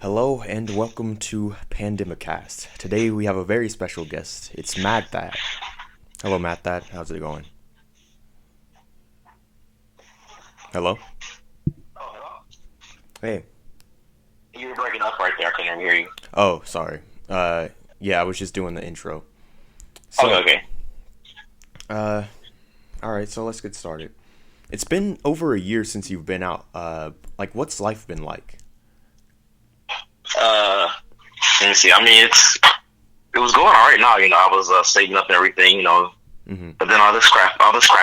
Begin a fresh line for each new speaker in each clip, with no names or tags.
Hello and welcome to PANDEMICAST. Today we have a very special guest. It's MadThad. Hello, MadThad. How's it going? Hello? Hey.
You were breaking up right there. I couldn't hear you.
Oh, sorry. Yeah, I was just doing the intro.
Okay.
Alright, so let's get started. It's been over a year since you've been out. What's life been like?
Uh, Let me see. I mean, it was going all right now. I was saving up and everything.
Mm-hmm.
But then all this crap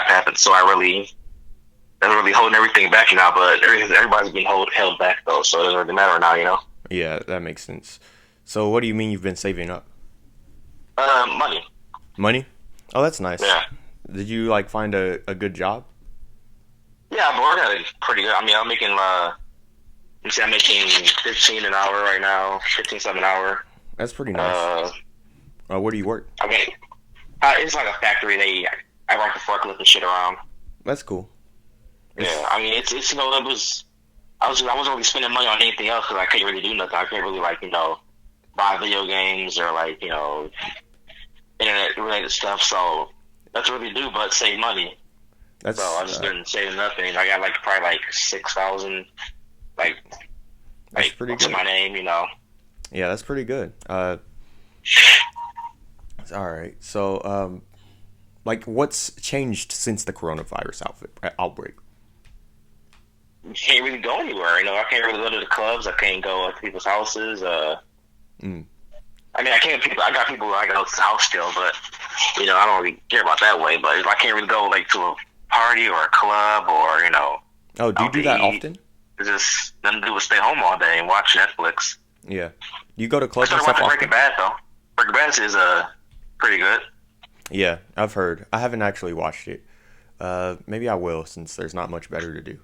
happened. So that's really holding everything back now. But everybody's being held back though. So it doesn't really matter now.
Yeah, that makes sense. So what do you mean you've been saving up?
Money.
Money? Oh, that's nice.
Yeah.
Did you, find a good job?
Yeah, but we're getting pretty good. I mean, I'm making. I'm making 15 an hour right now. 15 something an hour.
That's pretty nice. Where do you work?
I mean, it's like a factory. I ride the forklift and shit around.
That's cool.
Yeah, I mean, it's I wasn't really spending money on anything else because I couldn't really do nothing. I couldn't really buy video games or internet related stuff. So that's what we do, but save money.
That's
So I just been saving nothing. I got probably 6,000
that's pretty
to
good.
my name.
Yeah, that's pretty good. All right. So, what's changed since the coronavirus outbreak?
You can't really go anywhere. I can't really go to the clubs. I can't go to people's houses.
Mm.
I mean, I got people I go to the house still, but I don't really care about that way. But I can't really go to a party or a club or
Oh, do you do that often?
It's just nothing to do but stay home all day and watch Netflix.
Yeah. Do you go to
I
clubs and
started
stuff
watching
often?
Breaking Bad though. Breaking Bad is pretty good.
Yeah, I've heard. I haven't actually watched it. Maybe I will since there's not much better to do.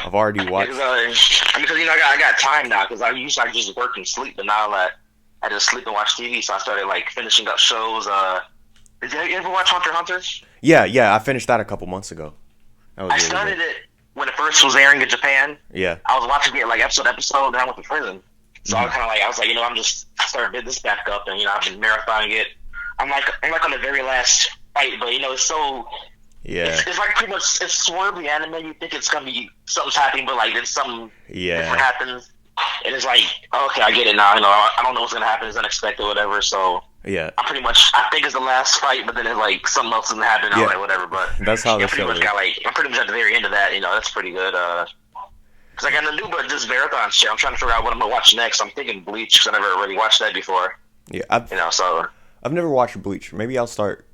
I've already watched.
Because I got time now because I used to just work and sleep, but now I just sleep and watch TV. So I started finishing up shows. Did you ever watch Hunter x Hunter?
Yeah, I finished that a couple months ago. That was
I
really
started
good.
it when it first was airing in Japan.
Yeah.
I was watching it episode to episode, then I went to prison. So I
Mhm.
was kind of I'm just starting this back up, and I've been marathoning it. I'm on the very last fight, but it's so
Yeah.
it's pretty much it's swervy anime. You think it's gonna be something's happening, but then something different
Yeah.
happens, and it's okay, I get it now. I don't know what's gonna happen. It's unexpected, whatever. So
Yeah.
I think it's the last fight, but then it's something else doesn't happen.
Yeah.
Whatever. But
That's how the
pretty
show
much
is.
I'm pretty much at the very end of that. That's pretty good. Cause I got a new but this marathon shit. I'm trying to figure out what I'm gonna watch next. I'm thinking Bleach because I never really watched that before.
Yeah.
So
I've never watched Bleach. Maybe I'll start.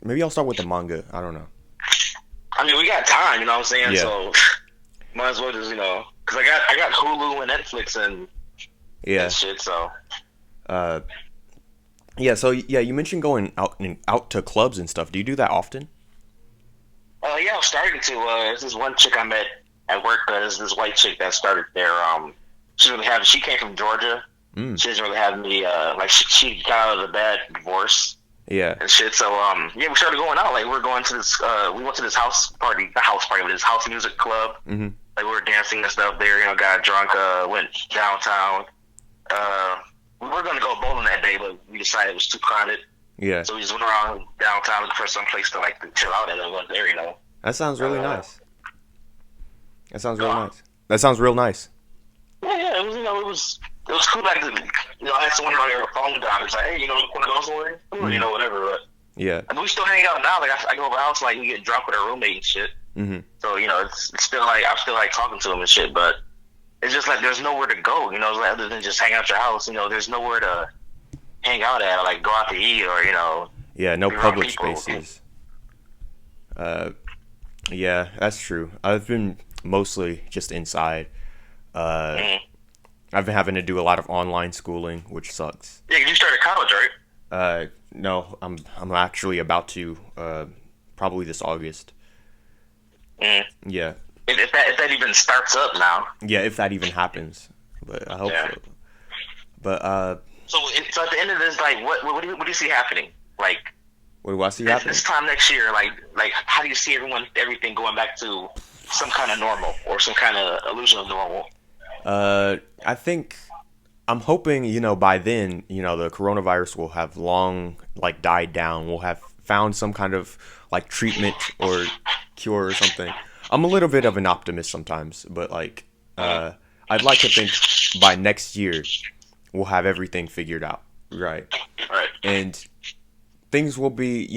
Maybe I'll start with the manga. I don't know.
I mean, we got time. You know what I'm saying?
Yeah.
So might as well just because I got Hulu and Netflix and
Yeah.
shit. So
Yeah. So yeah, you mentioned going out to clubs and stuff. Do you do that often?
yeah, I was starting to. There's this one chick I met at work. There's this white chick that started there. She came from Georgia.
Mm.
She doesn't really have me. She got out of a bad divorce
Yeah.
and shit. So yeah, we started going out. We're going to this. We went to this house party, not house party, but this house music club.
Mm-hmm.
We were dancing and stuff there. Got drunk. Went downtown. We were gonna go bowling that day, but we decided it was too crowded.
Yeah.
So we just went around downtown looking for some place to to chill out at and went there.
That sounds really nice. That sounds real
uh,
nice. That sounds real nice.
Yeah, it was it was cool. I had someone on their phone down. It's hey, you want to go somewhere? Whatever. But
Yeah.
I mean, we still hang out now. I go over the house, we get drunk with our roommate and shit.
Mm-hmm.
So it's still I'm still talking to him and shit. But it's just there's nowhere to go. Other than just hang out at your house. There's nowhere to hang out at, or go out to eat, or
Yeah. No
be around
public
people.
spaces. Yeah, that's true. I've been mostly just inside.
Mhm.
I've been having to do a lot of online schooling, which sucks.
Yeah, 'cause you started college, right?
No, I'm actually about to probably this August.
Mm.
Yeah,
If that even starts up now.
yeah, if that even happens, but I hope
Yeah.
so. But
So at the end of this, what do you see happening?
what do I see happening?
This time next year, how do you see everything going back to some kind of normal or some kind of illusion of normal?
I think I'm hoping, by then, the coronavirus will have long like died down. We'll have found some kind of like treatment or cure or something. I'm a little bit of an optimist sometimes, but like I'd like to think by next year we'll have everything figured out, right?
Right.
And things will be,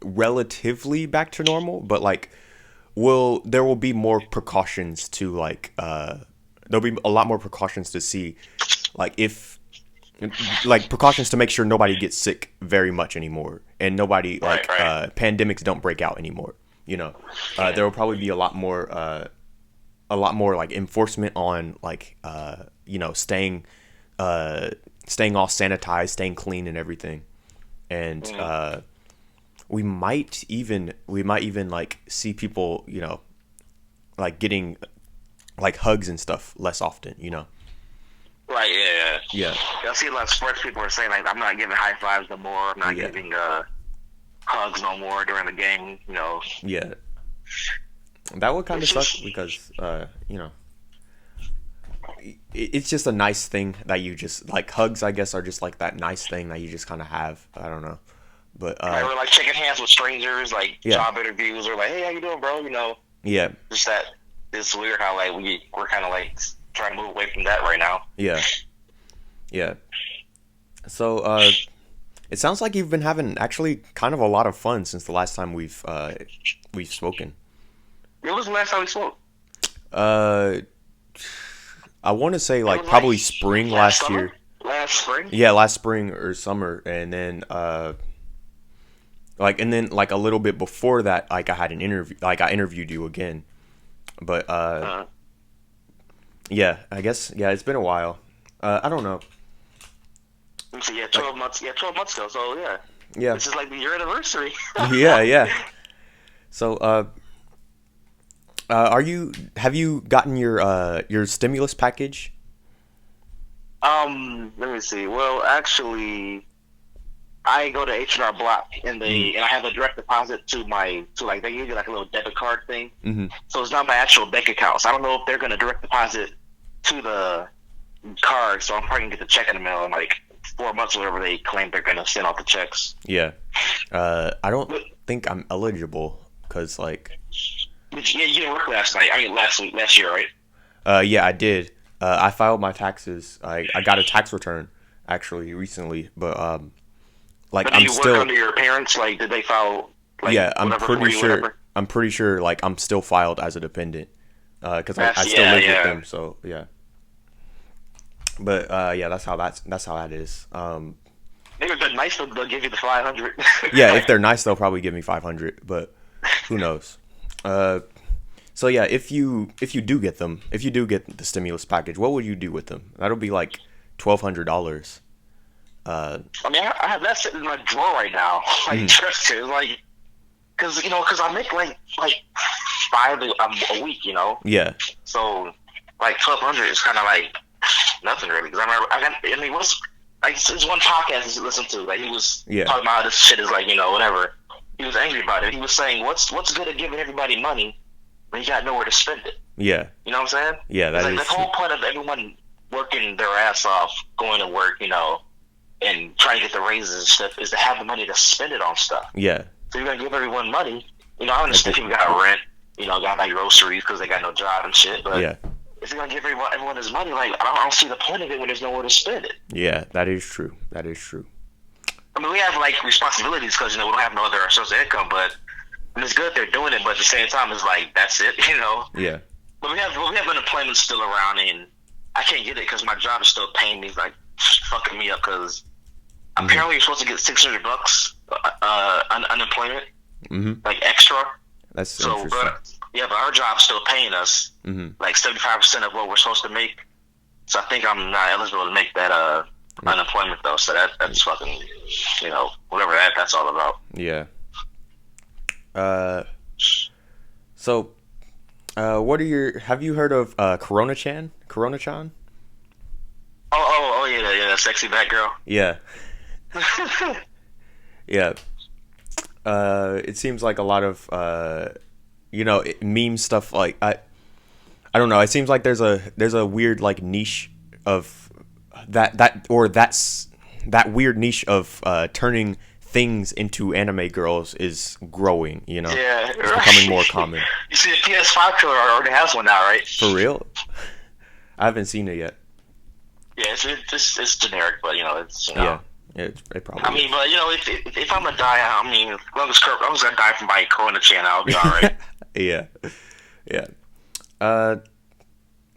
relatively back to normal, but like will there will be more precautions to like there'll be a lot more precautions to see like if like precautions to make sure nobody gets sick very much anymore and nobody
Right.
like pandemics don't break out anymore. There will probably be a lot more like enforcement on like staying all sanitized, staying clean and everything. And we might even like see people, like getting like hugs and stuff less often.
Right. Yeah.
Yeah.
Yeah. I see a lot of sports people are saying like, I'm not giving high fives no more. I'm not
Yeah.
giving hugs no more during the game.
Yeah. That would kind of suck because it's just a nice thing that you just like hugs, I guess, are just like that nice thing that you just kind of have. I don't know. But
Right, we're like shaking hands with strangers, like
Yeah.
job interviews, or like, hey, how you doing, bro?
yeah.
Just that. It's weird how like we're kind of like trying to move away from that right now.
Yeah. Yeah. So it sounds like you've been having actually kind of a lot of fun since the last time we've spoken.
When was the last time we spoke?
Uh I want to say
It
like
was
probably
like
spring
last
last
summer?
year.
Last spring?
Yeah, last spring or summer, and then like a little bit before that, like I had an interview, like I interviewed you again. But
Uh,
yeah, I guess yeah, it's been a while. I don't know.
so yeah,
Like
12 months. Yeah, 12 months ago. So yeah,
yeah,
this is like the year anniversary.
yeah, yeah. So have you gotten your stimulus package?
Let me see. Well, actually, I go to H&R Block
Mm-hmm.
and I have a direct deposit to like they give you like a little debit card thing.
Mm-hmm.
So it's not my actual bank account. So I don't know if they're gonna direct deposit to the card. So I'm probably gonna get the check in the mail in like 4 months or whatever they claim they're gonna send out the checks.
Yeah. I don't
But,
think I'm eligible because like
but yeah, you didn't work last night. I mean last year, right?
yeah, I did. I filed my taxes. I got a tax return actually recently, but like
But did
I'm
you work
still
under your parents? Like, did they file like
yeah,
whatever for you, whatever?
I'm pretty sure like I'm still filed as a dependent because I
That's
still live with
yeah.
them. So yeah, but yeah, that's how that is.
Maybe if they're nice, they'll give you the 500.
Yeah, if they're nice, they'll probably give me 500, but who knows? Uh, so yeah, if you do get them, if you do get the stimulus package, what would you do with them? That'll be like $1,200. Uh,
I mean, I have that sitting in my drawer right now. Like,
mhm.
trust it, like, because I make like five a week,
Yeah,
so like 1,200 is kind of like nothing really. Because I mean, what's like it's one podcast I listened to, like he was
yeah,
talking about how this shit is like whatever. He was angry about it. He was saying, what's good at giving everybody money when you got nowhere to spend it?
yeah,
You know what I'm saying?
yeah.
It's
That
like
is
the
true.
whole point of everyone working their ass off, going to work, and trying to get the raises and stuff is to have the money to spend it on stuff.
Yeah,
So you're gonna give everyone money. I
I
understand
get,
people got rent, got like groceries because they got no job and shit. But
yeah,
if you're gonna give everyone this money, like I don't see the point of it when there's nowhere to spend it.
yeah. That is true. That is true.
I mean, we have like responsibilities because we don't have no other source of income, but it's good they're doing it. But at the same time, it's like that's it.
Yeah,
But we have unemployment still around, and I can't get it because my job is still paying me, like fucking me up. Because
mhm,
apparently you're supposed to get $600 unemployment,
mhm.
like extra.
That's
So,
interesting.
but our job's still paying us
Mhm.
like 75% of what we're supposed to make. So I think I'm not eligible to make that
Mm,
unemployment though. So that's fucking whatever that's all about.
yeah. Uh, so what are your? Have you heard of Corona-chan? Corona-chan?
Oh yeah, that sexy black girl.
Yeah, yeah. It seems like a lot of meme stuff. Like I don't know. It seems like there's a weird like niche of that weird niche of turning things into anime girls is growing. You know,
Yeah,
it's becoming more common.
You see, the PS5 killer already has one now, right?
For real? I haven't seen it yet.
Yeah, it's generic, but it's
Yeah, it probably.
I mean, but if I'm gonna die, I mean, as long as I'm gonna die from my Corona channel, I'll be all right.
Yeah.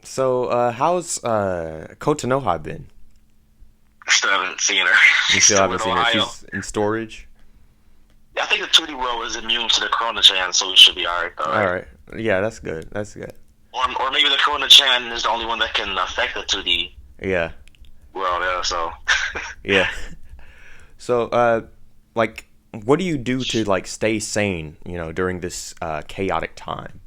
So how's Kotonoha been?
I still haven't seen her.
You still haven't seen her? She's in storage?
I think the 2D world is immune to the Corona Chan, so we should be alright.
Alright. Yeah, that's good.
Or maybe the Corona Chan is the only one that can affect the 2D world, so.
Yeah. So, like, what do you do to, like, stay sane, during this chaotic time?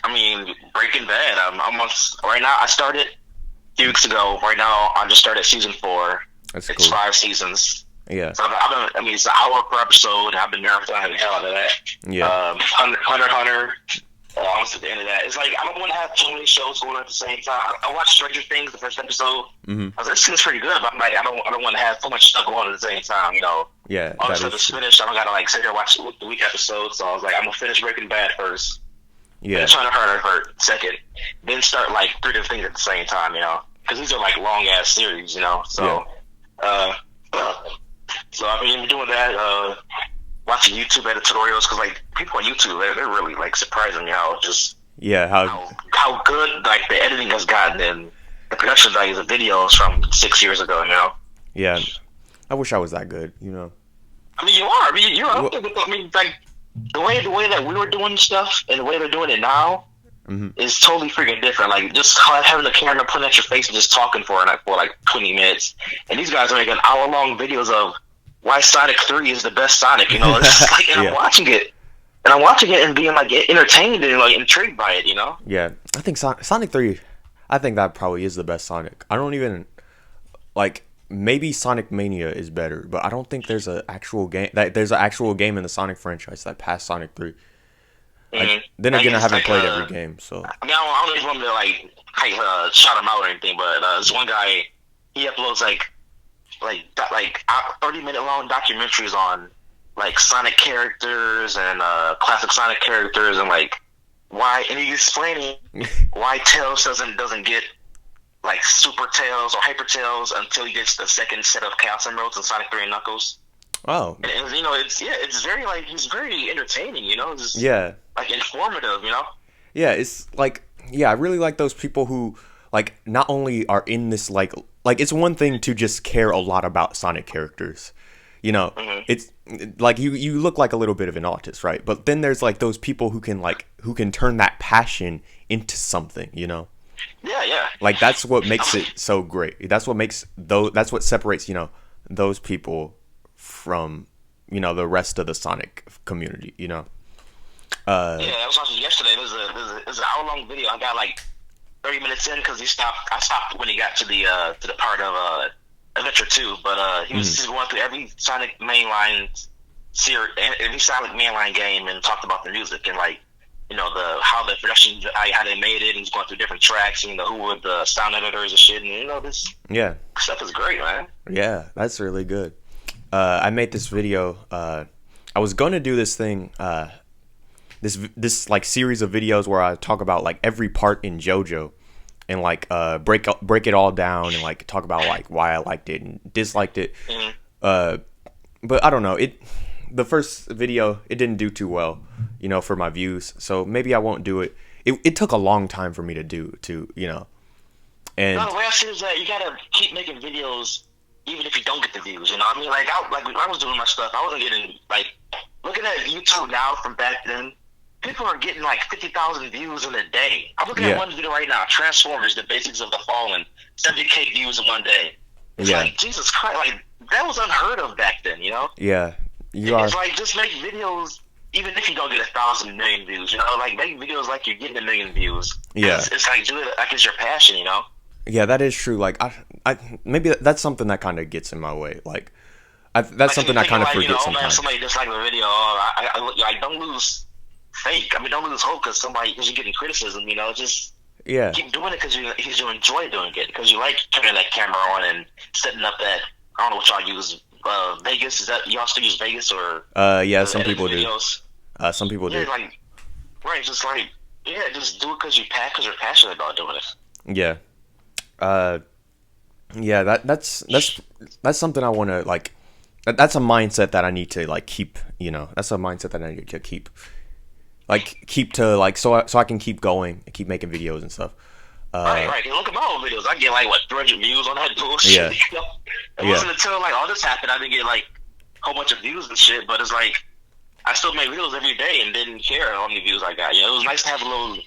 I mean, Breaking Bad. Right now, I started a few weeks ago. Right now, I just started season 4.
That's
it's
cool.
5 seasons.
Yeah.
So it's an hour per episode. I've been marathoning the hell out of that.
Yeah.
Hunter. Almost at the end of that. It's like, I don't want to have too many shows going on at the same time. I watched Stranger Things, the first episode.
Mm-hmm.
I was like, this seems pretty good, but I'm like, I don't want to have so much stuff going on at the same time,
Yeah.
All the stuff is finished. I don't got to, sit here and watch the week episodes. So I was like, I'm going to finish Breaking Bad first.
Yeah.
Then Hunter second. Then start, 3 different things at the same time, Because these are, long-ass series, So, so I've been doing that, watching YouTube editorials, because people on YouTube, they're really surprising me how how good the editing has gotten and the production values of videos from 6 years ago.
Yeah, I wish I was that good.
I mean, you are. I mean, you're up there with. I mean, the way that we were doing stuff and the way they're doing it now is totally freaking different. Just having the camera pointing at your face and just talking for 20 minutes, and these guys are making hour-long videos of why Sonic 3 is the best Sonic, It's and I'm watching it. And I'm watching it and being, entertained and, intrigued by it,
Yeah. I think Sonic 3, I think that probably is the best Sonic. I don't even, maybe Sonic Mania is better, but I don't think there's an actual game in the Sonic franchise that passed Sonic 3. Then again, I haven't played every game, so.
I mean, I don't even want to, shout him out or anything, but this one guy, he uploads, 30-minute long documentaries on Sonic characters and classic Sonic characters and why, and he's explaining why Tails doesn't get Super Tails or Hyper Tails until he gets the second set of Chaos Emeralds in Sonic 3 and Knuckles.
Oh.
And it's very he's very entertaining, Just,
yeah.
Informative,
Yeah, it's I really like those people who not only are in this it's one thing to just care a lot about Sonic characters. It's you look like a little bit of an autist, right? But then there's those people who can turn that passion into something,
Yeah.
That's what makes it so great. That's what separates, those people from, the rest of the Sonic community,
Yeah, I was watching yesterday. There's an hour-long video. I got 30 minutes in because I stopped when he got to the part of Adventure 2, but he's going through every Sonic mainline series, every Sonic mainline game, and talked about the music and how the production, how they made it, and he's going through different tracks, who were the sound editors and shit, and this stuff is great, man.
Yeah, that's really good. I made this video. I was gonna do this thing, this series of videos where I talk about every part in JoJo. And break it all down and talk about why I liked it and disliked it. But I don't know. The first video, it didn't do too well, for my views. So maybe I won't do it. It took a long time for me to do And
no, the way I see it is that you gotta keep making videos even if you don't get the views. I mean, when I was doing my stuff, I wasn't getting looking at YouTube now from back then. People are getting 50,000 views in a day. I'm looking at one video right now, Transformers, the Basics of the Fallen, 70K views in one day. It's Jesus Christ, that was unheard of back then,
Yeah,
It's just make videos, even if you don't get 1,000 million views, make videos you're getting 1 million views.
Yeah.
It's do it it's your passion,
Yeah, that is true. I maybe that's something that kind of gets in my way. That's something I kind of forget sometimes.
Somebody just the video, I don't lose fake. I mean, don't lose hope because you're getting criticism.
Yeah.
keep doing it because you enjoy doing it, because you like turning that camera on and setting up that. I don't know what y'all use. Vegas, is that y'all still use Vegas or
Yeah, some
edit
people do.
videos?
Some people
Yeah,
do.
like right, just like yeah, just do it because you're passionate about doing it.
Yeah. Uh, yeah. That's something I want to like. That's a mindset that I need to like keep. That's a mindset that I need to keep. Like keep to like so I can keep going and keep making videos and stuff.
Right. And look at my old videos. I get like what 300 views on that bullshit.
Yeah.
It
Yeah.
wasn't until like all this happened I didn't get like a whole bunch of views and shit. But it's like I still made videos every day and didn't care how many views I got. It was nice to have a little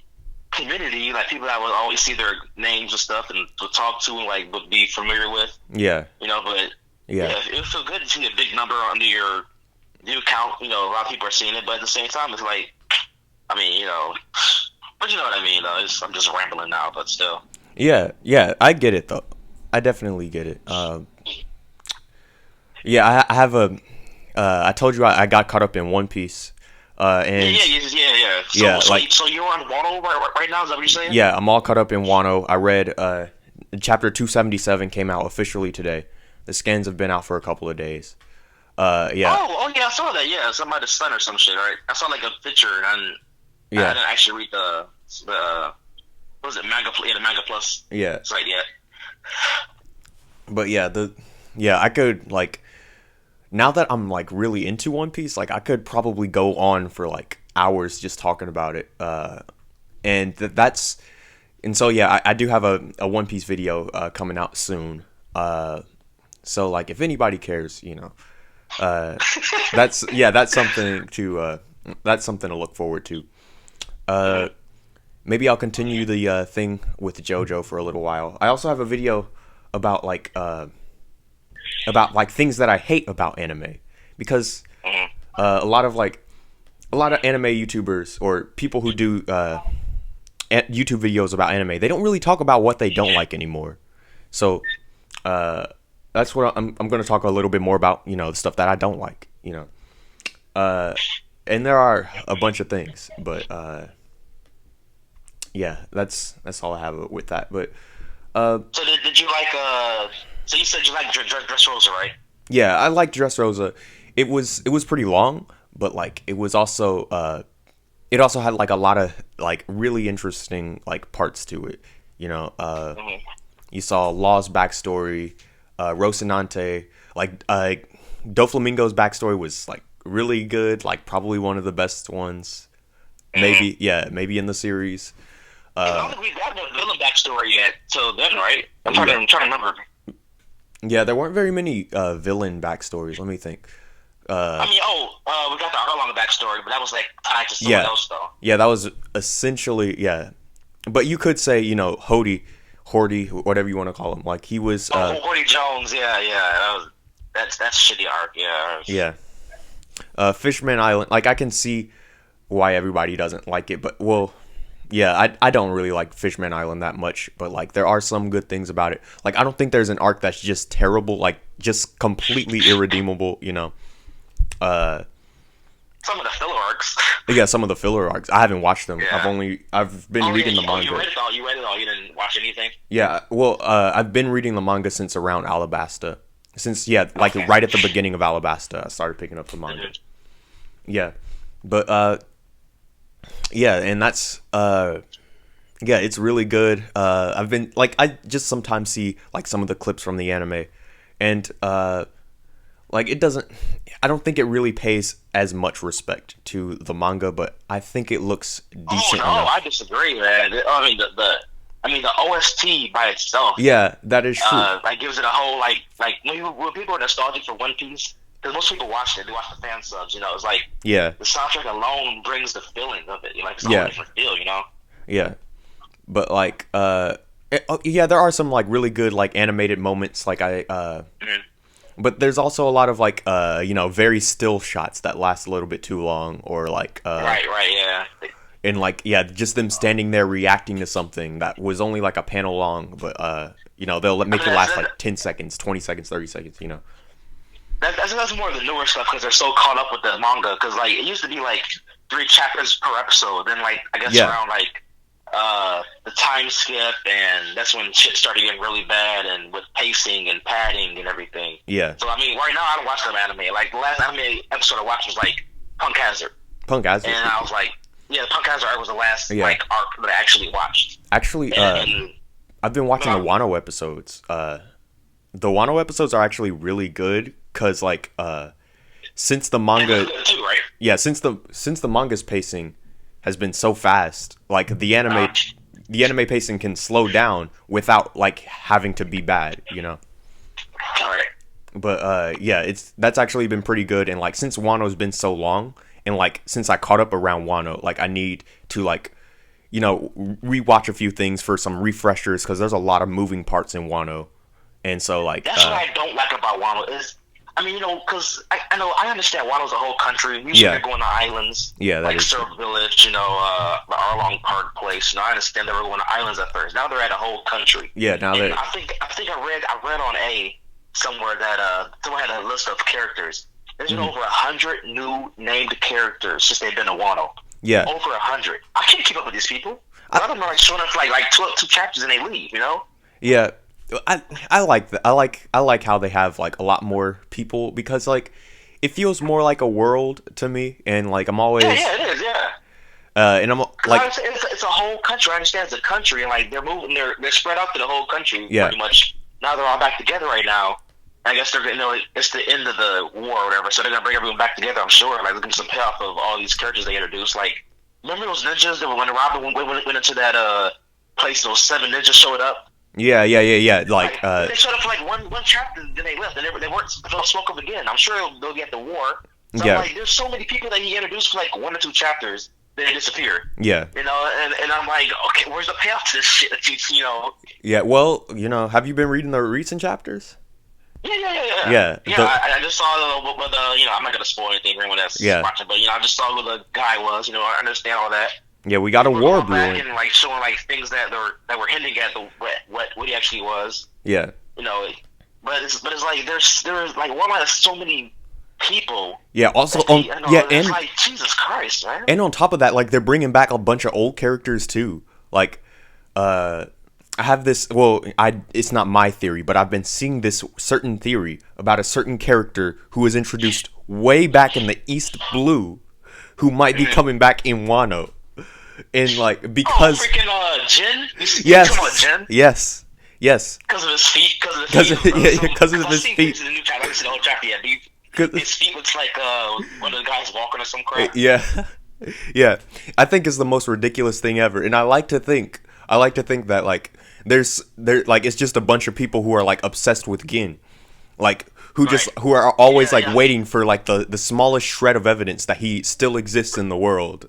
community, like people that would always see their names and stuff and would talk to and like would be familiar with.
Yeah.
But
Yeah.
it would feel good to see a big number under your view count. A lot of people are seeing it, but at the same time, it's like, I mean, but you know what I mean. I'm just rambling now, but still.
Yeah. Yeah. I get it though. I definitely get it. Yeah. I have a. I told you I got caught up in One Piece. And
Yeah.
yeah,
So you're on Wano right now? Is that what you're saying?
yeah, I'm all caught up in Wano. I read chapter 277 came out officially today. The scans have been out for a couple of days. Yeah.
Oh yeah, I saw that. Yeah, somebody's son or some shit, right? I saw like a picture, and I
Yeah.
didn't actually read the what was it, manga? Yeah, the manga plus
Yeah.
site yet.
But yeah, I could like now that I'm like really into One Piece, like I could probably go on for like hours just talking about it. And that's and so yeah, I do have a One Piece video coming out soon. So like if anybody cares, that's something to look forward to. Maybe I'll continue the thing with JoJo for a little while. I also have a video about like things that I hate about anime because a lot of anime YouTubers or people who do YouTube videos about anime, they don't really talk about what they don't like anymore. So that's what I'm going to talk a little bit more about, the stuff that I don't like, and there are a bunch of things, but yeah, that's all I have with that. But
So did you like? So you said you like Dressrosa, right?
yeah, I like Dressrosa. It was pretty long, but like it was also it also had like a lot of like really interesting like parts to it. You saw Law's backstory, Rocinante, like Doflamingo's backstory was like really good, like probably one of the best ones. Maybe in the series.
I don't think we got the villain backstory yet. So then, right? I'm trying to remember.
Yeah, there weren't very many villain backstories. Let me think.
We got the Arlong backstory, but that was like tied to someone else, though.
Yeah, that was essentially But you could say Horty, whatever you want to call him. Like he was.
Horty Jones. Yeah. That's shitty arc. Yeah.
Yeah. Fishman Island. Like I can see why everybody doesn't like it, but yeah, I don't really like Fishman Island that much, but like there are some good things about it. Like I don't think there's an arc that's just terrible, like just completely irredeemable,
Some of the filler arcs.
Yeah, some of the filler arcs. I haven't watched them.
Yeah.
I've been reading the manga.
You read it all. You You didn't watch anything.
Yeah, well, I've been reading the manga since around Alabasta. Right at the beginning of Alabasta, I started picking up the manga.
Mhm.
Yeah, but yeah, and that's it's really good. I've been like I just sometimes see like some of the clips from the anime, and like it doesn't. I don't think it really pays as much respect to the manga, but I think it looks decent.
Oh no,
enough.
I disagree, man. I mean the OST by itself.
Yeah, that is true.
Like gives it a whole like when people are nostalgic for One Piece, because most people watch it, they watch the fan subs. It's like
Yeah,
the soundtrack alone brings the feeling of it. It's a
Yeah.
whole different feel.
yeah, but like yeah, there are some like really good like animated moments. Like
Mhm.
but there's also a lot of like very still shots that last a little bit too long, or like
Right, yeah.
and like just them standing there reacting to something that was only like a panel long, but they'll make it last like 10 seconds, 20 seconds, 30 seconds.
That's more of the newer stuff because they're so caught up with the manga. Because like it used to be like 3 chapters per episode. Then like I guess
Yeah.
around like the time skip, and that's when shit started getting really bad, and with pacing and padding and everything.
Yeah.
So I mean, right now I don't watch them anime. Like the last anime episode I watched was like Punk Hazard.
Punk Hazard.
And I was like, yeah, Punk Hazard arc was the last like arc that I actually watched.
Actually, I've been watching the Wano episodes. The Wano episodes are actually really good because like since the manga
too, right?
Yeah, since the manga's pacing has been so fast, like the anime pacing can slow down without like having to be bad, you know.
All right.
But yeah, that's actually been pretty good, and like since Wano's been so long, and like since I caught up around Wano, like I need to like, you know, rewatch a few things for some refreshers because there's a lot of moving parts in Wano, and so like
that's what I don't like about Wano is. I mean, you know, because I understand Wano's a whole country. Usually they're going to islands, like Surf Village, you know, the Arlong Park place. You know, I understand they were going to islands at first. Now they're at a whole country.
Yeah, now
I think I read on somewhere that someone had a list of characters. There's been over 100 new named characters since they've been to Wano.
Yeah,
over 100. I can't keep up with these people. A lot of them are like showing up for like two chapters and they leave. You know?
Yeah. I like that. I like how they have like a lot more people because like it feels more like a world to me, and like I'm always
it is
and I'm like
it's a whole country. I understand it's a country, and like they're moving, they're spread out to the whole country pretty much. Now they're all back together right now. I guess they're it's the end of the war or whatever, so they're gonna bring everyone back together. I'm sure. Like there's gonna be some payoff of all these characters they introduced. Like remember those ninjas that when Robin went into that place, those 7 ninjas showed up.
Yeah. Like
they showed up for like one chapter, then they left, and they weren't spoke of again. I'm sure they'll get the war. So like, there's so many people that he introduced for like 1 or 2 chapters, then they disappear. Yeah. You know, and I'm like, okay, where's the payoff to this shit? You know.
Yeah. Well, you know, have you been reading the recent chapters?
Yeah. I just saw the you know, I'm not gonna spoil anything for anyone that's watching, but you know, I just saw who the guy was. You know, I understand all that.
Yeah, we got a war brewing.
And like showing like things that were hinting at what he actually was.
Yeah.
You know, but it's like there's like Walmart has so many people.
Yeah. Also,
and like Jesus Christ, man.
And on top of that, like they're bringing back a bunch of old characters too. Like, I have this. Well, it's not my theory, but I've been seeing this certain theory about a certain character who was introduced way back in the East Blue, who might be coming back in Wano. And like because
freaking Jin?
Yes.
Come on, Jin?
Yes.
Because of his feet.
Because of his feet.
The new chapter. The old chapter. His feet looks like one of the guys walking or some crap.
Yeah. Yeah. I think it's the most ridiculous thing ever, and I like to think that like it's just a bunch of people who are like obsessed with Gin, like who are always waiting for like the smallest shred of evidence that he still exists in the world.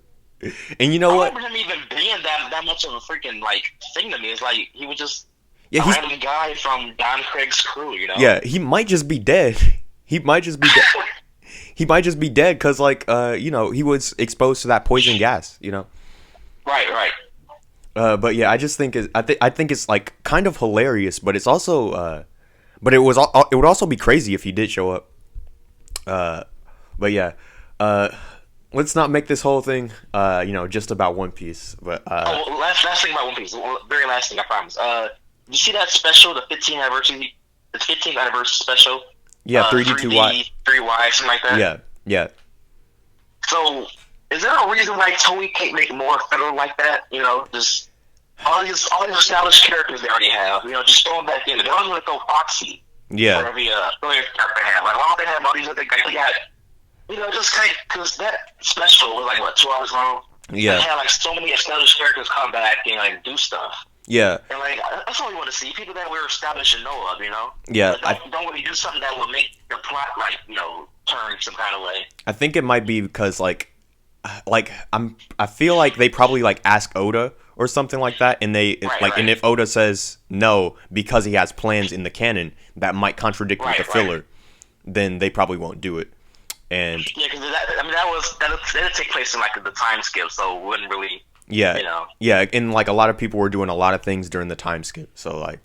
And you know what?
I remember him even being that much of a freaking like thing to me. It's like he was just a random guy from Don Craig's crew, you know?
Yeah, he might just be dead. He might just be dead. He might just be dead because like you know, he was exposed to that poison gas, you know?
Right.
But yeah, I just think I think it's like kind of hilarious, but it's also but it would also be crazy if he did show up. But yeah. Let's not make this whole thing, you know, just about One Piece. But
last thing about One Piece, very last thing, I promise. You see that special, the 15th anniversary special?
Yeah, 3D2Y,
3Y, something like that.
Yeah.
So, is there a reason why Toei can't make more filler like that? You know, just all these established characters they already have. You know, just throw them back in. They don't want to go Foxy.
Yeah.
For every character they have. Like, why don't they have all these other guys? They got. You know, just kind of, because that special was like, what, 2 hours long? Yeah. They had, like, so many established characters come back and, like, do stuff.
Yeah.
And, like, that's all we want to see. People that we're established and know of, you know?
Yeah.
Don't really do something that will make the plot, like, you know, turn some kind of way.
I think it might be because, I feel like they probably, like, ask Oda or something like that, and they, and if Oda says no because he has plans in the canon that might contradict with the filler, then they probably won't do it. And
yeah, because that take place in like the time skip, so it wouldn't really.
Yeah.
You know.
Yeah, and like a lot of people were doing a lot of things during the time skip, so like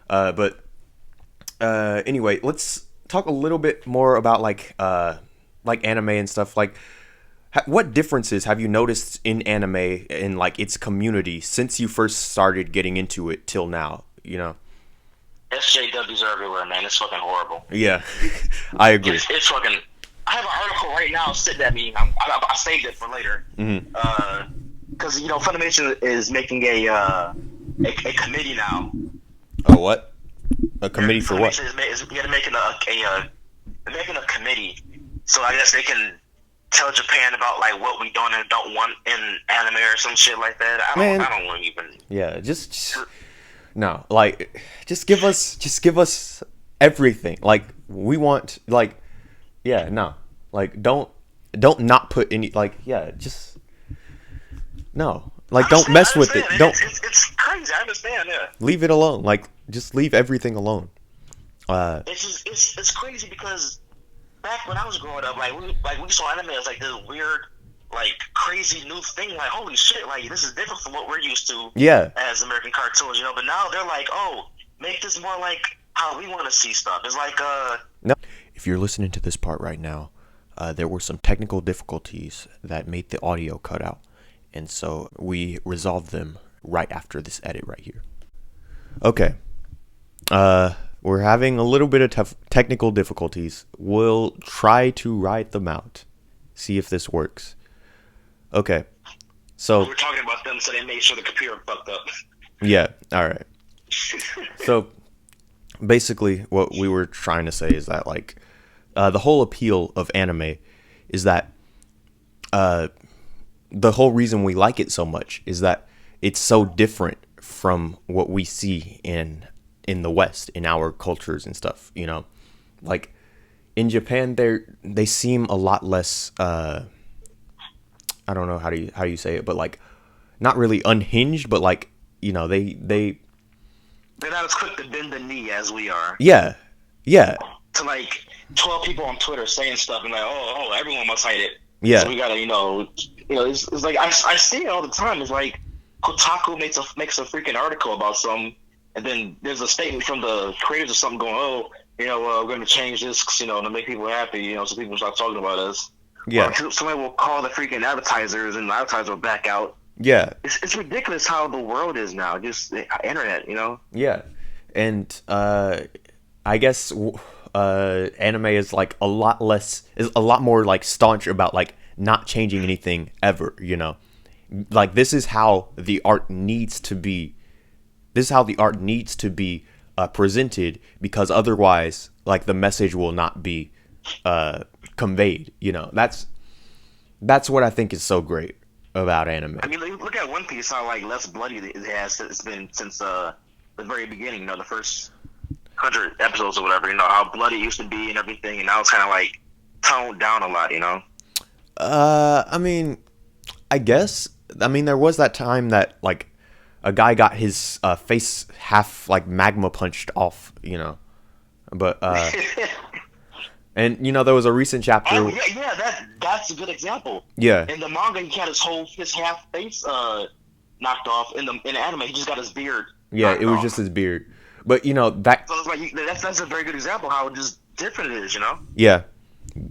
but anyway, let's talk a little bit more about like anime and stuff. Like What differences have you noticed in anime in like its community since you first started getting into it till now? You know?
SJWs are everywhere, man. It's fucking horrible.
Yeah, I agree.
It's fucking. I have an article right now sitting at me. I saved it for later. Because Funimation is making a committee now.
Oh, what? A committee for what?
Is making a committee, so I guess they can tell Japan about like what we don't and don't want in anime or some shit like that. I don't want to even.
Yeah, just no, like just give us everything. Like we want, like, yeah, no, like don't not put any, like, yeah, just no, like don't mess with it. Don't.
It's crazy. I understand. Yeah.
Leave it alone. Like just leave everything alone.
It's crazy because back when I was growing up, like we saw anime as like this weird, like crazy new thing. Like holy shit, like this is different from what we're used to.
Yeah.
As American cartoons, But now they're like, oh, make this more like how we want to see stuff. It's like
No. If you're listening to this part right now, there were some technical difficulties that made the audio cut out, and so we resolved them right after this edit right here. Okay. We're having a little bit of technical difficulties. We'll try to ride them out. See if this works. Okay. So
we were talking about them, so they made sure the computer fucked up.
Yeah. All right. So basically, what we were trying to say is that like the whole appeal of anime is that the whole reason we like it so much is that it's so different from what we see in the West, in our cultures and stuff, like in Japan, they seem a lot less, I don't know how do you say it, but like not really unhinged, but like, they're not
as quick to bend the knee as we are.
Yeah.
To like 12 people on Twitter saying stuff and like, oh, everyone must hate it.
Yeah.
So we gotta, it's like I see it all the time. It's like Kotaku makes a freaking article about some. And then there's a statement from the creators or something going, we're going to change this, to make people happy, so people start talking about us.
Yeah.
Or somebody will call the freaking advertisers, and the advertisers will back out.
Yeah.
It's ridiculous how the world is now, just the internet,
Yeah. And I guess anime is like a lot more like staunch about like not changing anything ever, Like this is how the art needs to be. This is how the art needs to be presented, because otherwise, like, the message will not be conveyed. That's what I think is so great about anime.
I mean, look at One Piece, how like less bloody it has. It's been since the very beginning. The first 100 episodes or whatever. How bloody it used to be and everything, and now it's kind of like toned down a lot.
I mean, I guess. I mean, there was that time that like a guy got his face half like magma punched off, but and there was a recent chapter.
Oh, yeah, that's a good example.
Yeah.
In the manga, he had his half face knocked off. In the anime, he just got his beard.
Yeah, it was just his beard. But that.
So it's like that's a very good example how just different it is.
Yeah,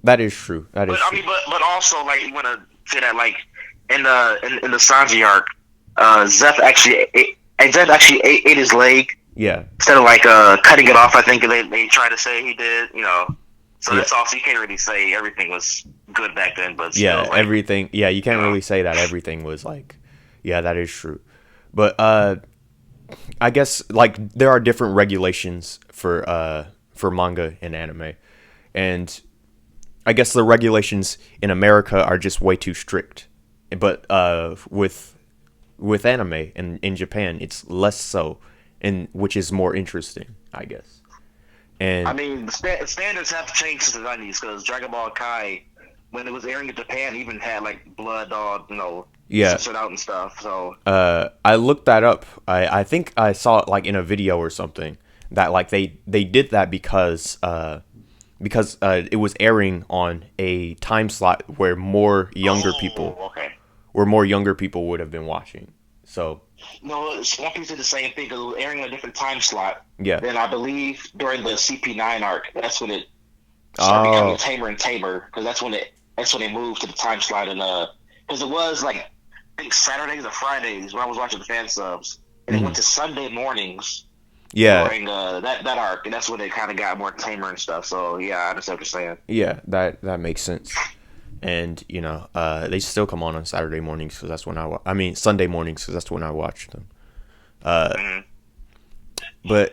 that is true. That is.
True. I mean, but also like you want to say that like in the Sanji arc. Zeph actually ate his leg.
Yeah.
Instead of like cutting it off, I think they try to say he did. So that's also, you can't really say everything was good back then, but still, like,
everything. Yeah, you can't really say that everything was like. Yeah, that is true. But I guess like there are different regulations for manga and anime, and I guess the regulations in America are just way too strict. But with anime and in Japan, it's less so, and which is more interesting, I guess. And
I mean, the standards have changed since the 90s, because Dragon Ball Kai, when it was airing in Japan, even had like blood all censored out and stuff. So
I looked that up. I think I saw it like in a video or something that like they did that because it was airing on a time slot where more younger people.
Okay.
Where more younger people would have been watching. So
no, One Piece did the same thing, because it was airing on a different time slot.
Yeah.
Then I believe during the CP9 arc, that's when it started becoming tamer and tamer, because that's when it that's when they moved to the time slot, and because it was like I think Saturdays or Fridays when I was watching the fan subs, and it went to Sunday mornings
Yeah,
during that arc, and that's when they kind of got more tamer and stuff. So yeah, I understand what you're saying.
yeah, that makes sense. And they still come on Saturday mornings because that's when I mean Sunday mornings because that's when I watch them.
Mm-hmm.
But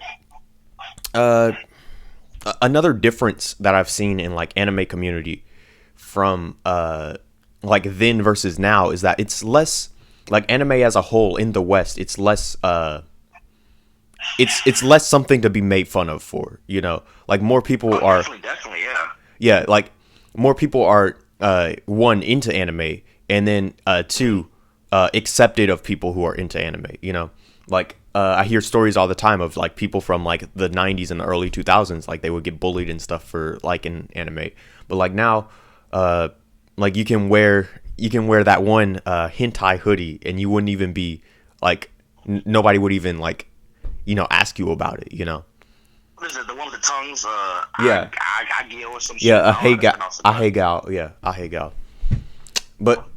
another difference that I've seen in like anime community from like then versus now is that it's less like anime as a whole in the West. It's less it's less something to be made fun of for. Like more people
Oh,
are
definitely, yeah.
yeah, like more people are one into anime, and then two accepted of people who are into anime. Like I hear stories all the time of like people from like the 90s and the early 2000s, like they would get bullied and stuff for liking anime, but like now like you can wear that one hentai hoodie and you wouldn't even be like nobody would even like ask you about it.
What is it? The one with the tongues?
Yeah.
I or some shit.
Yeah,
I don't know how to pronounce it,
a Hegao. Yeah, a Hegao. But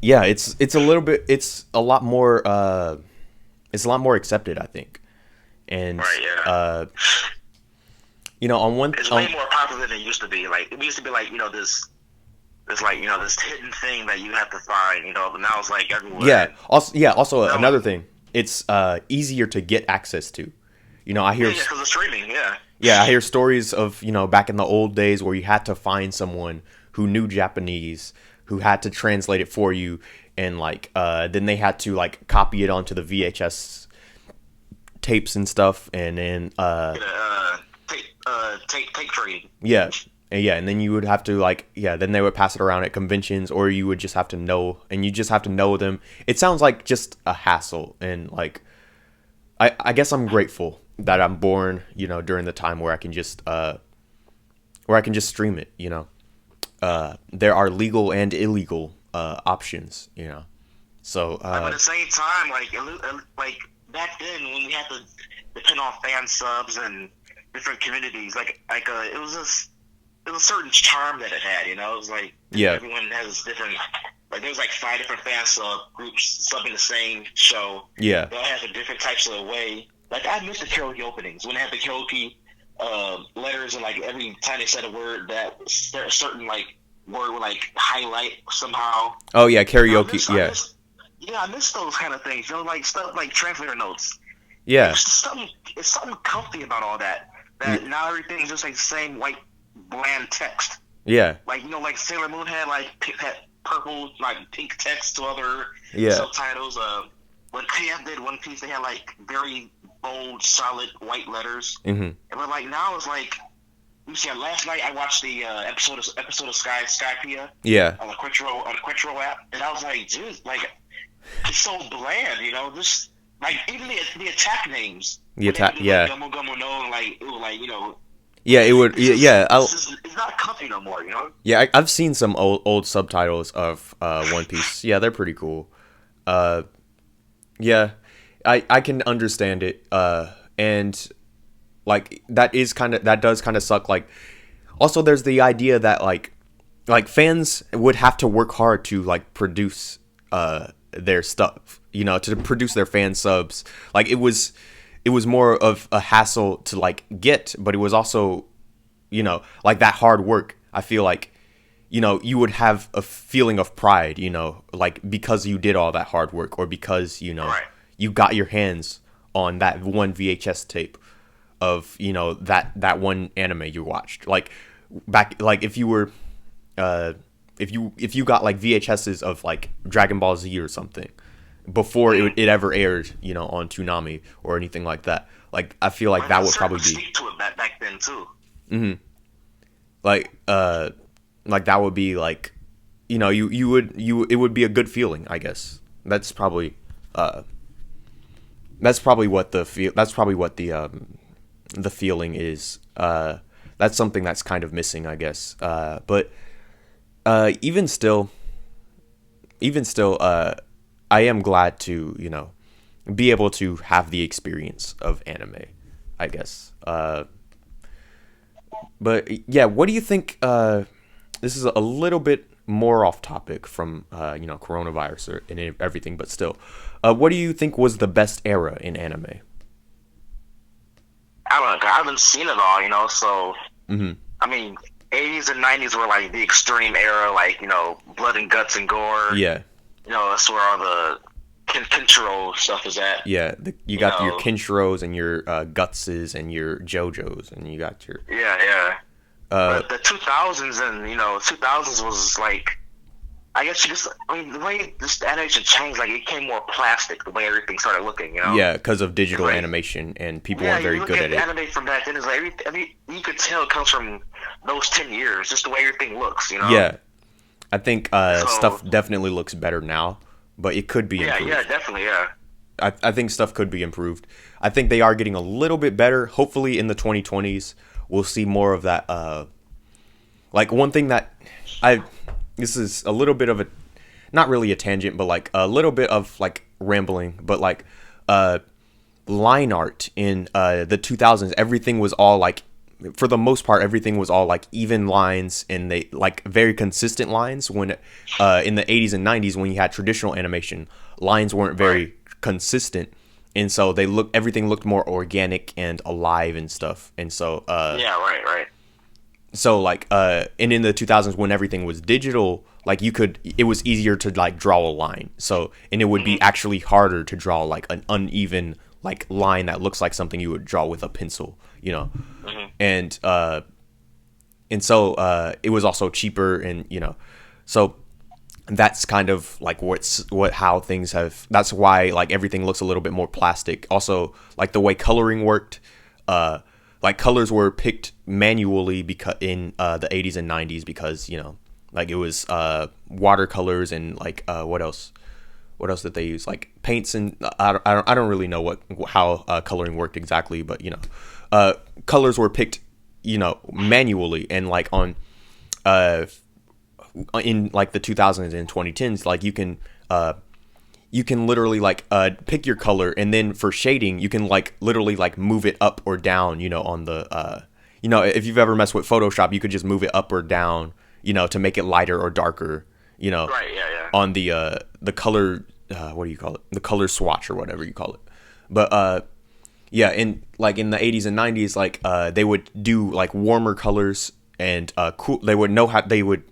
yeah, it's a little bit. It's a lot more accepted, I think. And
right, yeah.
on one
It's way more popular than it used to be. Like it used to be like this like this hidden thing that you have to find. But now it's like everywhere.
Also another thing, it's easier to get access to. I hear
because of streaming. Yeah.
Yeah, I hear stories of, back in the old days where you had to find someone who knew Japanese, who had to translate it for you, and like then they had to like copy it onto the VHS tapes and stuff, and then
take trade.
yeah. And then you would have to then they would pass it around at conventions, or you would just have to know, and you just have to know them. It sounds like just a hassle, and like I guess I'm grateful that I'm born, during the time where I can just stream it. There are legal and illegal options. So
but at the same time, like back then when we had to depend on fan subs and different communities, it was a certain charm that it had. It was like everyone has different. Like there's like 5 different fan sub groups subbing the same show.
Yeah.
They all have different types of way. Like I miss the karaoke openings when they had the karaoke letters, and like every time they said a word, that a certain like word would like highlight somehow.
Oh yeah, karaoke.
I miss those kind of things. Like stuff like translator notes.
Yeah.
It's something comfy about all that. Now everything's just like the same white bland text.
Yeah.
Like like Sailor Moon had like purple like pink text to other subtitles. When KF did One Piece, they had like very bold, solid white letters.
Mm-hmm.
But like now it's like, you see, last night I watched the episode of Skypiea.
Yeah.
On the Crunchyroll app, and I was like, dude, like it's so bland, Just like even the attack names.
The attack, yeah.
Like, Gomu no, like ooh, like
Yeah, it would.
It's not comfy no more,
Yeah, I've seen some old subtitles of One Piece. Yeah, they're pretty cool. Yeah, I can understand it. And like that does kind of suck. Like, also there's the idea that like fans would have to work hard to like produce their stuff. To produce their fan subs. Like it was more of a hassle to like get, but it was also, like that hard work. I feel like, you would have a feeling of pride, like because you did all that hard work, or because,
right.
you got your hands on that one VHS tape of, that one anime you watched. Like back, like if you were, if you got like VHSs of like Dragon Ball Z or something, before it ever aired, on Toonami or anything like that. Like I feel like that would probably be
to it back then too.
Mm-hmm. Like that would be like, it would be a good feeling, I guess. That's probably what the feeling is. That's something that's kind of missing, I guess. But even still, I am glad to, be able to have the experience of anime, I guess. But yeah, what do you think? this is a little bit more off topic from coronavirus and everything, but still, what do you think was the best era in anime?
I don't know. I haven't seen it all, so
Mm-hmm.
I mean, 80s and 90s were like the extreme era, like, blood and guts and gore.
Yeah.
That's where all the Kenshiro stuff is at.
Yeah, you got your Kenshiros and your Gutses and your JoJos, and you got your
Yeah. But the 2000s and 2000s was like, I guess the way this animation changed, like it became more plastic. The way everything started looking,
Yeah, because of digital animation, and people weren't very good at it.
Anime from back then is like you could tell it comes from those 10 years, just the way everything looks,
Yeah, I think stuff definitely looks better now, but it could be improved.
Yeah, definitely, yeah.
I think stuff could be improved. I think they are getting a little bit better. Hopefully, in the 2020s, we'll see more of that. Like one thing that this is a little bit of a, not really a tangent, but like a little bit of like rambling, but like line art in the 2000s, everything was all like, for the most part, everything was all like even lines, and they like very consistent lines. When in the 80s and 90s, when you had traditional animation, lines weren't very consistent, and so everything looked more organic and alive and stuff. And so
yeah, right.
So like and in the 2000s, when everything was digital, like it was easier to like draw a line. So, and it would be actually harder to draw like an uneven like line that looks like something you would draw with a pencil, and so it was also cheaper, and so that's kind of like how things have. That's why like everything looks a little bit more plastic. Also, like the way coloring worked, like colors were picked manually because in the 80s and 90s, because like it was watercolors and like what else did they use, like paints, and I don't really know how coloring worked exactly, but colors were picked manually, and like on in like the 2000s and 2010s, like you can literally like pick your color, and then for shading you can like literally like move it up or down, on the if you've ever messed with Photoshop, you could just move it up or down, to make it lighter or darker,
right, yeah.
On the color, what do you call it, the color swatch or whatever you call it. But yeah, in like in the 80s and 90s, like they would do like warmer colors, and cool, they would know how they would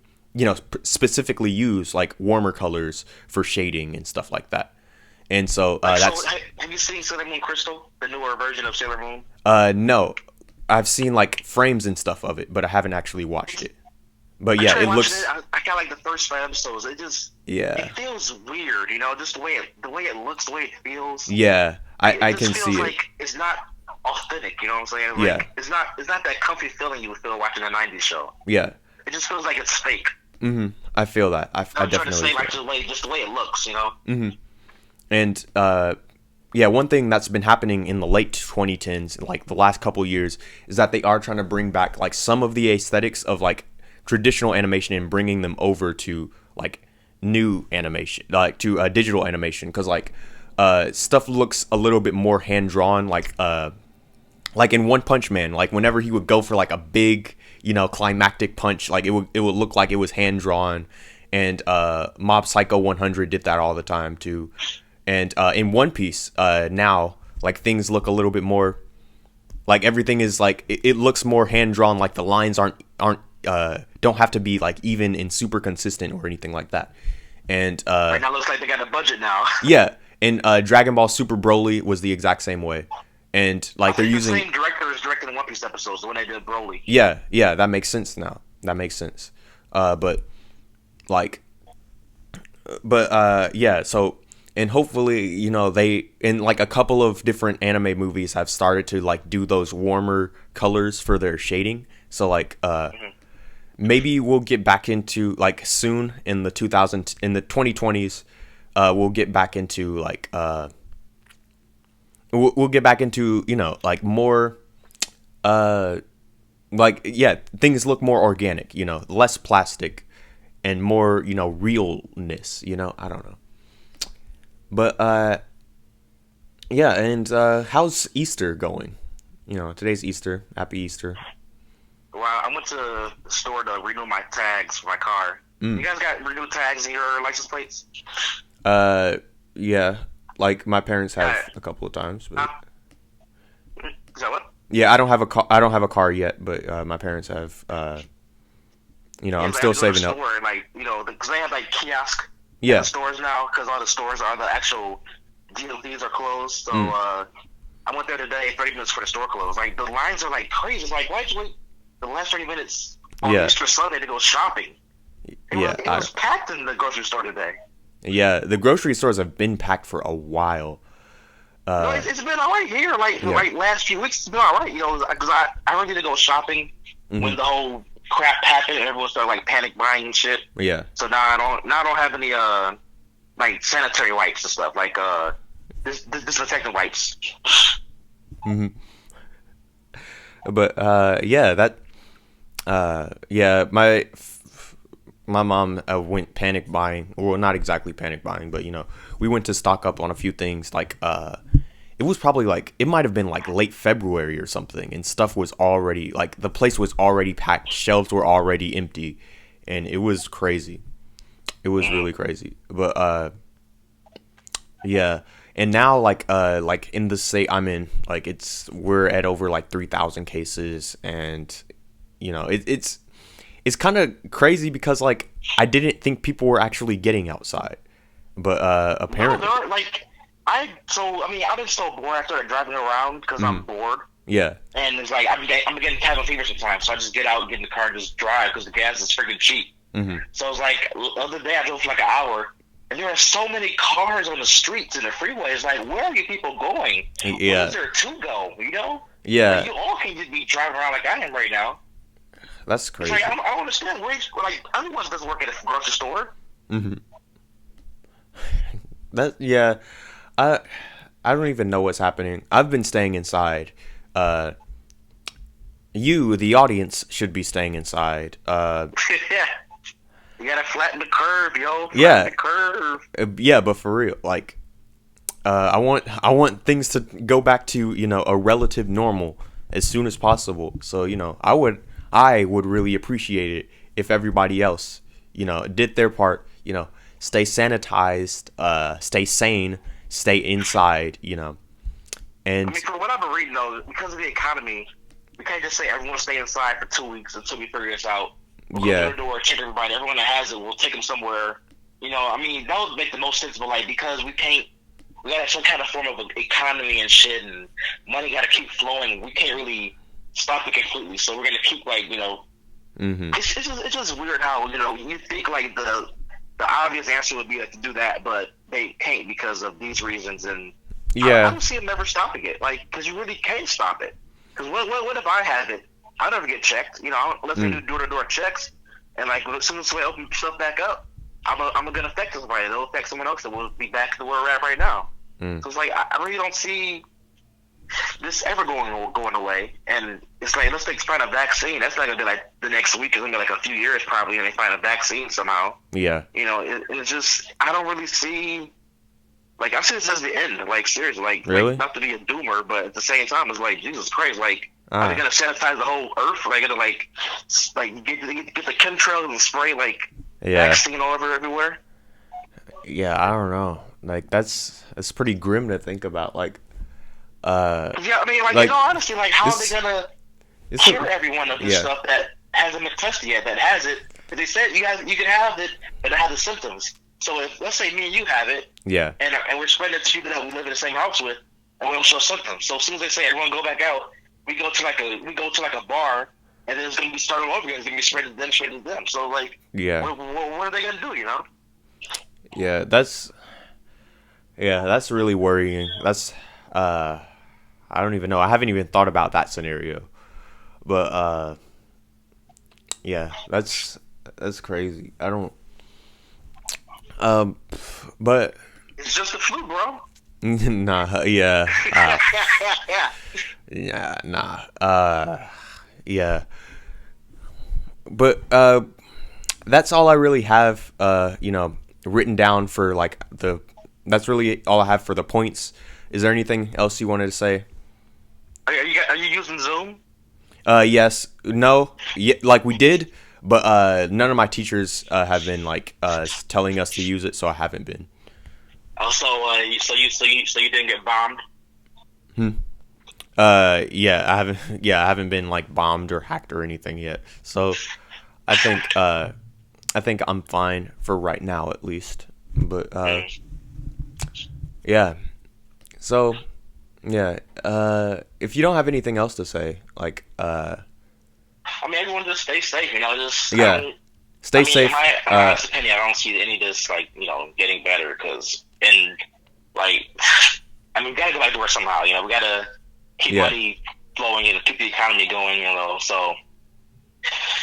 specifically use like warmer colors for shading and stuff like that. And so that's.
Have you seen Sailor Moon Crystal, the newer version of Sailor Moon?
No, I've seen like frames and stuff of it, but I haven't actually watched it. But yeah, it looks.
I got like the first 5 episodes. It feels weird, just the way it looks, the way it feels.
Yeah, I can see it.
Like it's not authentic, you know what I'm saying? Like,
yeah.
It's not that comfy feeling you would feel watching a 90s show.
Yeah.
It just feels like it's fake.
Mm-hmm. I feel that. I definitely
trying to say like just the way it looks,
Mm-hmm. And yeah, one thing that's been happening in the late 2010s, like the last couple years, is that they are trying to bring back like some of the aesthetics of like traditional animation and bringing them over to like new animation, like to digital animation, because like stuff looks a little bit more hand drawn, like in One Punch Man, like whenever he would go for like a big climactic punch, like it would look like it was hand drawn. And Mob Psycho 100 did that all the time too. And in One Piece now, like things look a little bit more like everything is like it looks more hand drawn, like the lines aren't don't have to be like even and super consistent or anything like that. And
right now looks like they got a budget now.
Yeah, and Dragon Ball Super Broly was the exact same way. And like they're using
the same director as directing the One Piece episodes, the one they did Broly.
Yeah, that makes sense now. That makes sense. Yeah, so, and hopefully, they, in like a couple of different anime movies have started to like do those warmer colors for their shading. So like maybe we'll get back into like soon in the 2020s, we'll get back into like we'll get back into like more like, yeah, things look more organic, less plastic and more realness, I don't know. But yeah, and how's Easter going? Today's Easter. Happy Easter.
Well, I went to the store to renew my tags for my car.
Mm.
You guys got renewed tags in your license plates?
Yeah. Like my parents have a couple of times, but
is that what?
yeah, I don't have a car. I don't have a car yet, but my parents have. I'm still saving up.
Store, like because they have like kiosk stores now, because all the stores are the actual DLDs are closed. So I went there today, 30 minutes for the store closed. Like the lines are like crazy. It's like, why'd you wait the last 30 minutes on Easter Sunday to go shopping? It was packed in the grocery store today.
Yeah, the grocery stores have been packed for a while.
No, it's been all right here. Like last few weeks, it's been all right. Because I really did go shopping when the whole crap happened and everyone started like panic buying and shit.
Yeah.
So now I don't have any like sanitary wipes and stuff, like disinfectant wipes.
Mm-hmm. But my mom went panic buying. Well, not exactly panic buying, but we went to stock up on a few things. Like it was probably like, it might have been like late February or something, and stuff was already like, the place was already packed, shelves were already empty, and it was crazy. It was really crazy. But yeah. And now, like in the state I'm in, like we're at over like 3,000 cases, and it's kind of crazy because like I didn't think people were actually getting outside, but apparently,
no, I've been so bored. I started driving around because I'm bored.
Yeah. And
it's like I'm getting cabin fever sometimes, so I just get out, get in the car, and just drive because the gas is freaking cheap.
Mm-hmm.
So it's like the other day I drove for like an hour. And there are so many cars on the streets and the freeways. Like, where are you people going?
Yeah.
Where is there to go?
Yeah.
Like, you all can just be driving around like I am right now.
That's crazy.
It's like, I don't understand. Everyone doesn't work at a grocery store.
Mm-hmm. I don't even know what's happening. I've been staying inside. You, the audience, should be staying inside.
Yeah. You gotta flatten the curve, yo.
Flatten
the curve.
Yeah, but for real, like, I want things to go back to a relative normal as soon as possible. So I would really appreciate it if everybody else did their part. Stay sanitized, stay sane, stay inside. And
from what I've been reading though, because of the economy, we can't just say everyone stay inside for 2 weeks until we figure this out. We'll go to the door, check everybody. Everyone that has it, we'll take them somewhere. That would make the most sense. But because we got some kind of form of economy and shit, and money got to keep flowing. We can't really stop it completely. So we're gonna keep
mm-hmm.
It's just weird how you think like the obvious answer would be to do that, but they can't because of these reasons. And I don't see them ever stopping it. Because you really can't stop it. Because what if I have it? I never get checked, unless they do door-to-door checks, and as soon as we open stuff back up, I'm gonna affect somebody. It'll affect someone else, and we'll be back to where we're at right now. So it's like I really don't see this ever going away. And it's like, let's find a vaccine. That's not gonna be like the next week. It's gonna be like a few years probably, and they find a vaccine somehow.
Yeah.
It's just, I don't really see. I see this as the end. Seriously,
really?
Not to be a doomer, but at the same time, it's like, Jesus Christ, are they gonna sanitize the whole earth? Are they gonna get the chemtrails and spray vaccine all over everywhere?
Yeah, I don't know. That's pretty grim to think about.
Yeah, in all honesty, how are they gonna cure everyone of this stuff that hasn't been tested yet? That has it? Because they said you can have it, but it has the symptoms. So if, let's say me and you have it, and we're spreading it to people that we live in the same house with, and we don't show symptoms. So as soon as they say everyone go back out, we go to a bar, and then it's gonna be started over again. It's gonna be spread to them. So what are they gonna do?
Yeah, that's really worrying. That's I don't even know. I haven't even thought about that scenario, but that's crazy. I don't. But
it's just the flu, bro.
Nah, yeah. Yeah, nah. Yeah. But that's all I really have written down for that's really all I have for the points. Is there anything else you wanted to say?
Are you using Zoom?
Yes, no, yeah, like we did, but none of my teachers have been like telling us to use it, so I haven't been.
Also, so you didn't get bombed.
Hmm. Yeah, I haven't. Yeah, I haven't been like bombed or hacked or anything yet. So I think I think I'm fine for right now at least. But yeah. So yeah. If you don't have anything else to say, like
I mean, everyone just stay safe. Just
yeah,
I
stay
mean, in
safe.
my honest opinion, I don't see any of this like getting better because like I mean, we gotta go back to work somehow. We gotta keep
Yeah.
money flowing and keep the economy going. So I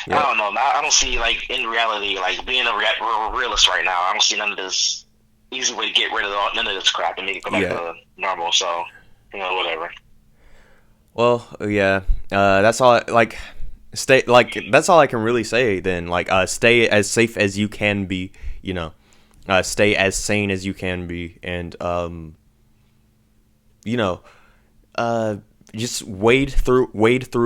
Yeah.
don't know. I don't see like in reality, like being a realist right now. I don't see none of this easy way to get rid of none of this crap and make it go back
Yeah.
to normal. So whatever.
Well, yeah. That's all. Like, stay. Like, that's all I can really say. Then, like, stay as safe as you can be. Stay as sane as you can be, and you know, just wade through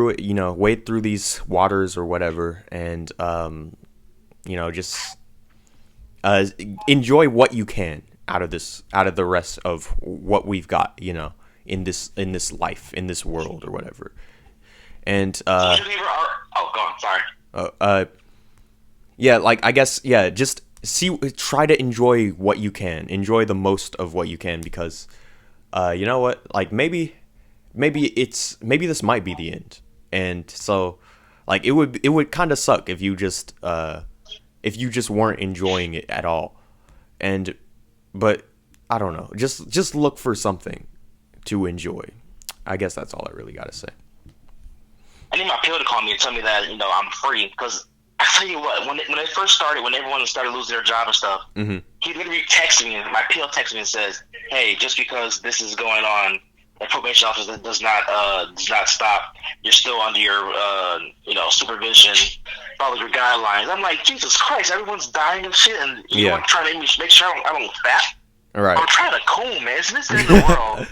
it. Wade through these waters or whatever, and just uh, enjoy what you can out of the rest of what we've got. In this life, in this world, or whatever. And
Oh, go on. Sorry.
uh, uh, yeah, like I guess, yeah, just try to enjoy what you can, enjoy the most of what you can, because you know what, like maybe this might be the end, and so like it would kind of suck if you just weren't enjoying it at all, and but I don't know, just look for something to enjoy. I guess that's all I really got to say.
I need my pill to call me and tell me that I'm free. Because I tell you what, when it first started, when everyone started losing their job and stuff,
Hmm.
he literally texted me. My pill texted me and says, "Hey, just because this is going on, the probation officer does not stop. You're still under your supervision. Follow your guidelines." I'm like, Jesus Christ! Everyone's dying and shit, and you
Yeah.
want to try to make sure I don't fat.
All right.
I'm trying to coom, man. It's this in the world.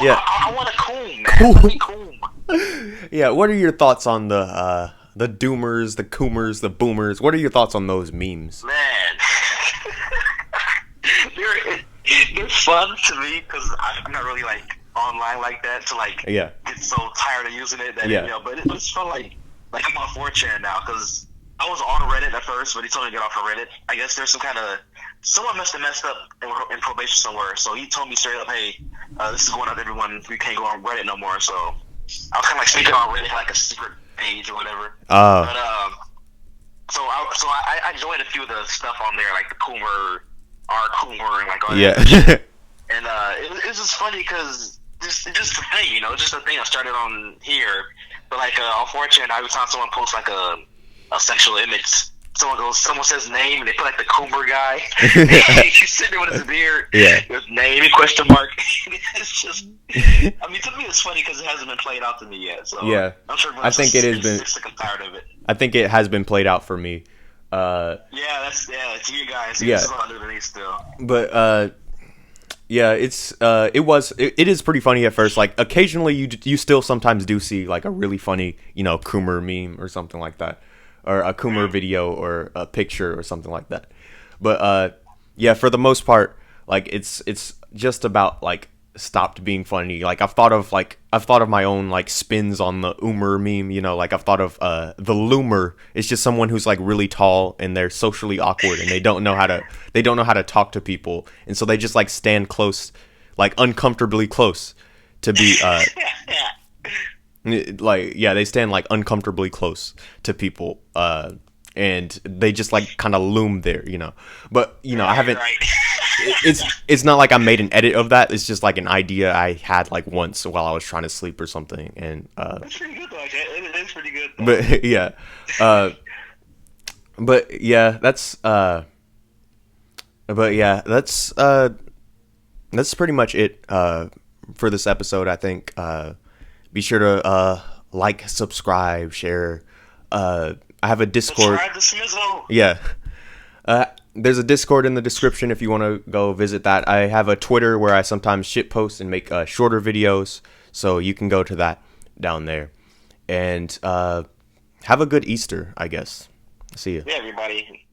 Yeah.
I want to coom, man. Let me coom.
Yeah, what are your thoughts on the doomers, the coomers, the boomers? What are your thoughts on those memes?
Man, they're fun to me because I'm not really like online like that to like
Yeah.
get so tired of using it that
Yeah.
but it's fun like I'm on 4chan now because I was on Reddit at first, but he told me to get off of Reddit. I guess there's someone must have messed up in probation somewhere, so he told me straight up, "Hey, this is going on to everyone. We can't go on Reddit no more." So I was kind of like speaking on Reddit, like a secret page or whatever. But so I joined a few of the stuff on there, like the Coomer, our Coomer, and like all
yeah.
that. And it was just funny because it's just a thing, it's just a thing I started on here. But like on 4chan, every time someone posts like a sexual image, someone says name, and they put like the Coomer guy. He's sitting there with his beard,
Yeah.
with name question mark. It's just, I mean, to me it's funny because it hasn't been played out to me yet. So
Yeah.
I'm sure
I think it has been.
sick and tired of it.
I think it has been played out for me.
It's you guys.
Yeah.
This is all new to me still.
But yeah, it is pretty funny at first. Like occasionally you still sometimes do see like a really funny, Coomer meme or something like that, or a Coomer video or a picture or something like that. But yeah, for the most part, like it's just about like stopped being funny. Like I've thought of my own like spins on the Oomer meme. Like I've thought of the Loomer. It's just someone who's like really tall and they're socially awkward and they don't know how to talk to people, and so they just like stand close, like uncomfortably close, to be like, yeah, they stand like uncomfortably close to people, and they just like kind of loom there, But I haven't.
Right.
It's not like I made an edit of that. It's just like an idea I had like once while I was trying to sleep or something, and
That's pretty good though. It is pretty good.
but yeah, but yeah, that's pretty much it for this episode. I think be sure to like, subscribe, share. I have a Discord.
Subscribe to Smizzle.
Yeah. There's a Discord in the description if you want to go visit that. I have a Twitter where I sometimes shitpost and make shorter videos, so you can go to that down there. and have a good Easter, I guess. See you.
Yeah, everybody.